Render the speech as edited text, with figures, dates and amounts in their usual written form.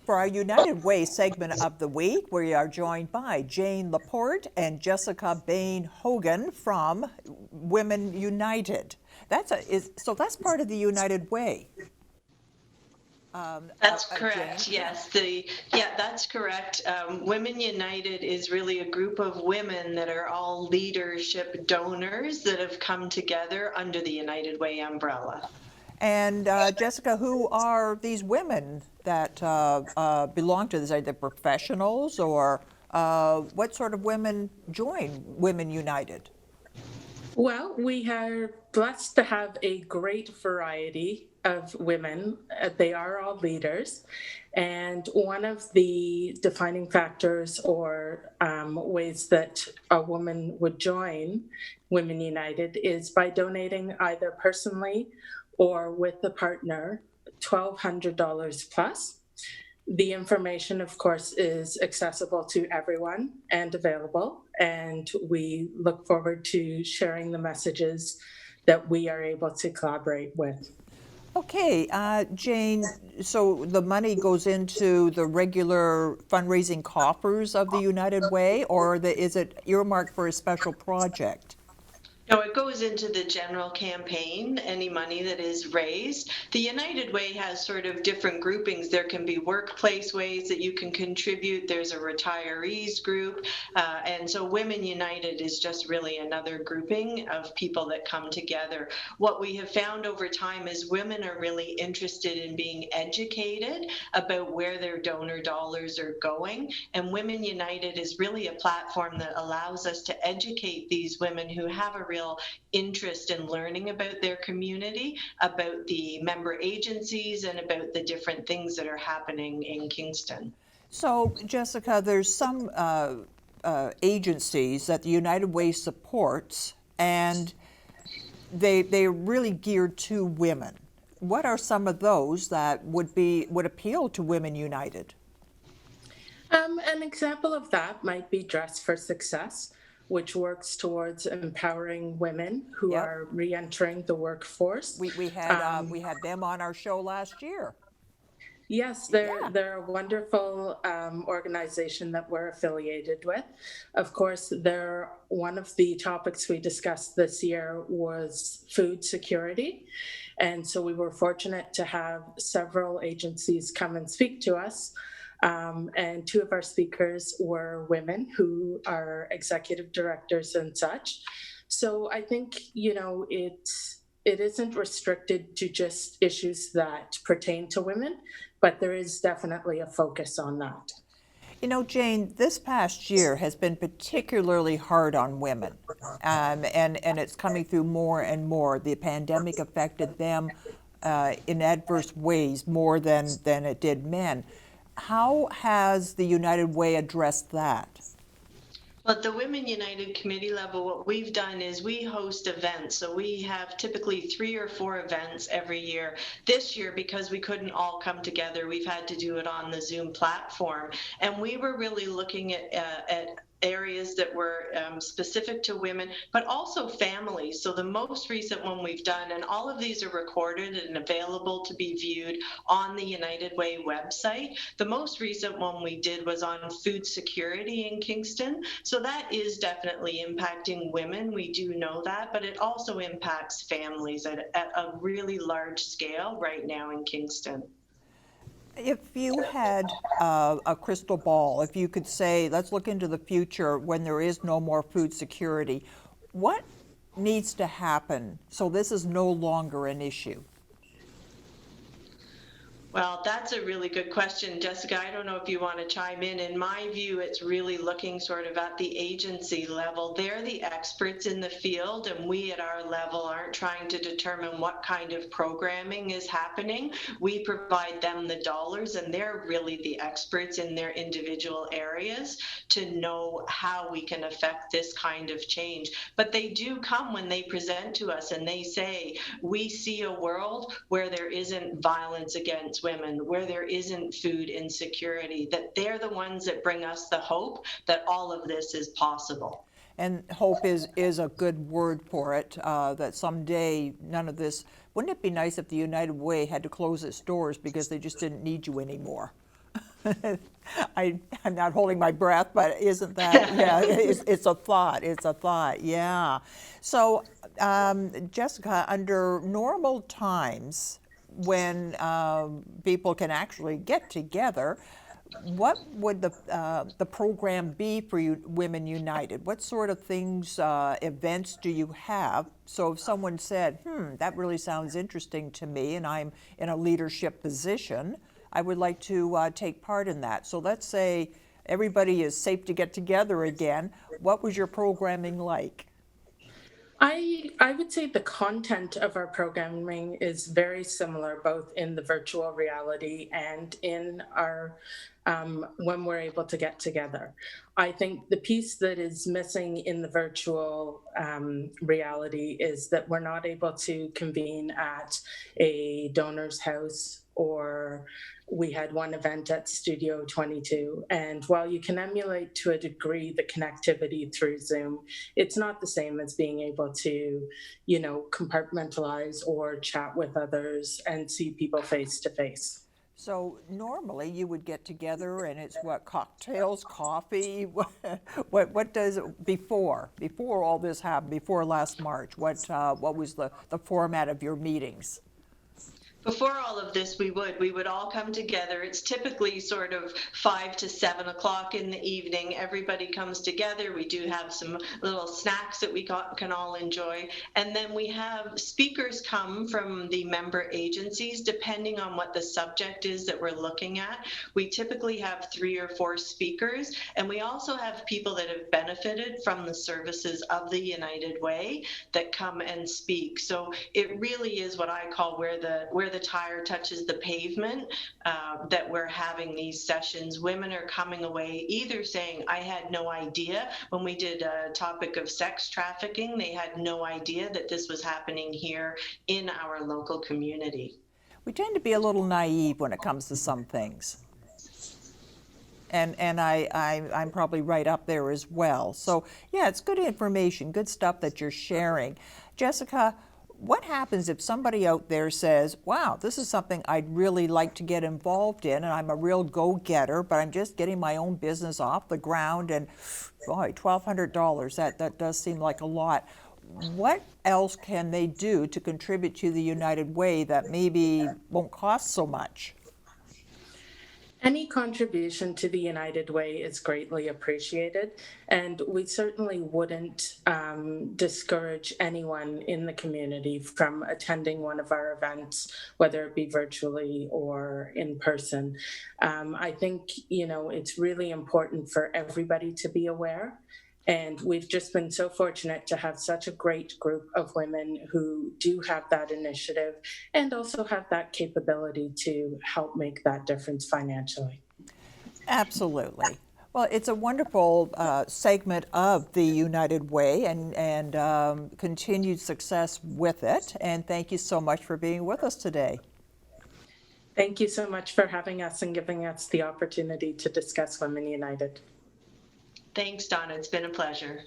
for our United Way segment of the week, we are joined by Jane Lapointe and Jessica Bayne Hogan from Women United. So that's part of the United Way. That's correct. Jane? Yes, that's correct. Women United is really a group of women that are all leadership donors that have come together under the United Way umbrella. And Jessica, who are these women that belong to this? Are they professionals, or what sort of women join Women United? Well, we are blessed to have a great variety of women. They are all leaders. And one of the defining factors or ways that a woman would join Women United is by donating either personally or with a partner $1,200 plus. The information, of course, is accessible to everyone and available, and we look forward to sharing the messages that we are able to collaborate with. Okay, Jane, so the money goes into the regular fundraising coffers of the United Way, or is it earmarked for a special project? No, it goes into the general campaign, any money that is raised. The United Way has sort of different groupings. There can be workplace ways that you can contribute. There's a retirees group. And so Women United is just really another grouping of people that come together. What we have found over time is women are really interested in being educated about where their donor dollars are going. And Women United is really a platform that allows us to educate these women who have a real interest in learning about their community, about the member agencies, and about the different things that are happening in Kingston. So, Jessica, there's some agencies that the United Way supports, and they're really geared to women. What are some of those that would appeal to Women United? An example of that might be Dress for Success, which works towards empowering women who are re-entering the workforce. We had them on our show last year. Yes, they're a wonderful organization that we're affiliated with. Of course, one of the topics we discussed this year was food security. And so we were fortunate to have several agencies come and speak to us. And two of our speakers were women who are executive directors and such. So I think, it isn't restricted to just issues that pertain to women, but there is definitely a focus on that. You know, Jane, this past year has been particularly hard on women, and it's coming through more and more. The pandemic affected them in adverse ways more than it did men. How has the United Way addressed that? Well, at the Women United committee level, what we've done is we host events. So we have typically 3 or 4 events every year. This year, because we couldn't all come together, we've had to do it on the Zoom platform. And we were really looking at areas that were specific to women, but also families. So the most recent one we've done, and all of these are recorded and available to be viewed on the United Way website. The most recent one we did was on food security in Kingston. So that is definitely impacting women. We do know that, but it also impacts families at a really large scale right now in Kingston. If you had a crystal ball, if you could say, let's look into the future when there is no more food security, what needs to happen so this is no longer an issue? Well, that's a really good question, Jessica. I don't know if you want to chime in. In my view, it's really looking sort of at the agency level. They're the experts in the field, and we at our level aren't trying to determine what kind of programming is happening. We provide them the dollars, and they're really the experts in their individual areas to know how we can affect this kind of change. But they do come when they present to us and they say, we see a world where there isn't violence against women, where there isn't food insecurity, that they're the ones that bring us the hope that all of this is possible. And hope is a good word for it, that someday none of this, wouldn't it be nice if the United Way had to close its doors because they just didn't need you anymore? I'm not holding my breath, but isn't that, yeah, it's a thought. It's a thought, yeah. So, Jessica, under normal times when people can actually get together, what would the program be for you, Women United? What sort of things, events do you have? So if someone said, that really sounds interesting to me and I'm in a leadership position, I would like to take part in that. So let's say everybody is safe to get together again. What was your programming like? I would say the content of our programming is very similar, both in the virtual reality and in our when we're able to get together. I think the piece that is missing in the virtual reality is that we're not able to convene at a donor's house, or we had one event at Studio 22. And while you can emulate to a degree the connectivity through Zoom, it's not the same as being able to, compartmentalize or chat with others and see people face to face. So normally you would get together and it's what, cocktails, coffee? What does before all this happened, before last March? What was the format of your meetings? Before all of this, we would all come together. It's typically sort of 5 to 7 o'clock in the evening. Everybody comes together. We do have some little snacks that we can all enjoy. And then we have speakers come from the member agencies, depending on what the subject is that we're looking at. We typically have 3 or 4 speakers. And we also have people that have benefited from the services of the United Way that come and speak. So it really is what I call where the tire touches the pavement, that we're having these sessions. Women are coming away either saying, I had no idea. When we did a topic of sex trafficking, they had no idea that this was happening here in our local community. We tend to be a little naive when it comes to some things. And I'm probably right up there as well. So yeah, it's good information, good stuff that you're sharing. Jessica, what happens if somebody out there says, wow, this is something I'd really like to get involved in, and I'm a real go-getter, but I'm just getting my own business off the ground, and boy, $1,200, that does seem like a lot. What else can they do to contribute to the United Way that maybe won't cost so much? Any contribution to the United Way is greatly appreciated, and we certainly wouldn't discourage anyone in the community from attending one of our events, whether it be virtually or in person. I think, it's really important for everybody to be aware. And we've just been so fortunate to have such a great group of women who do have that initiative and also have that capability to help make that difference financially. Absolutely. Well, it's a wonderful segment of the United Way, and continued success with it. And thank you so much for being with us today. Thank you so much for having us and giving us the opportunity to discuss Women United. Thanks, Donna. It's been a pleasure.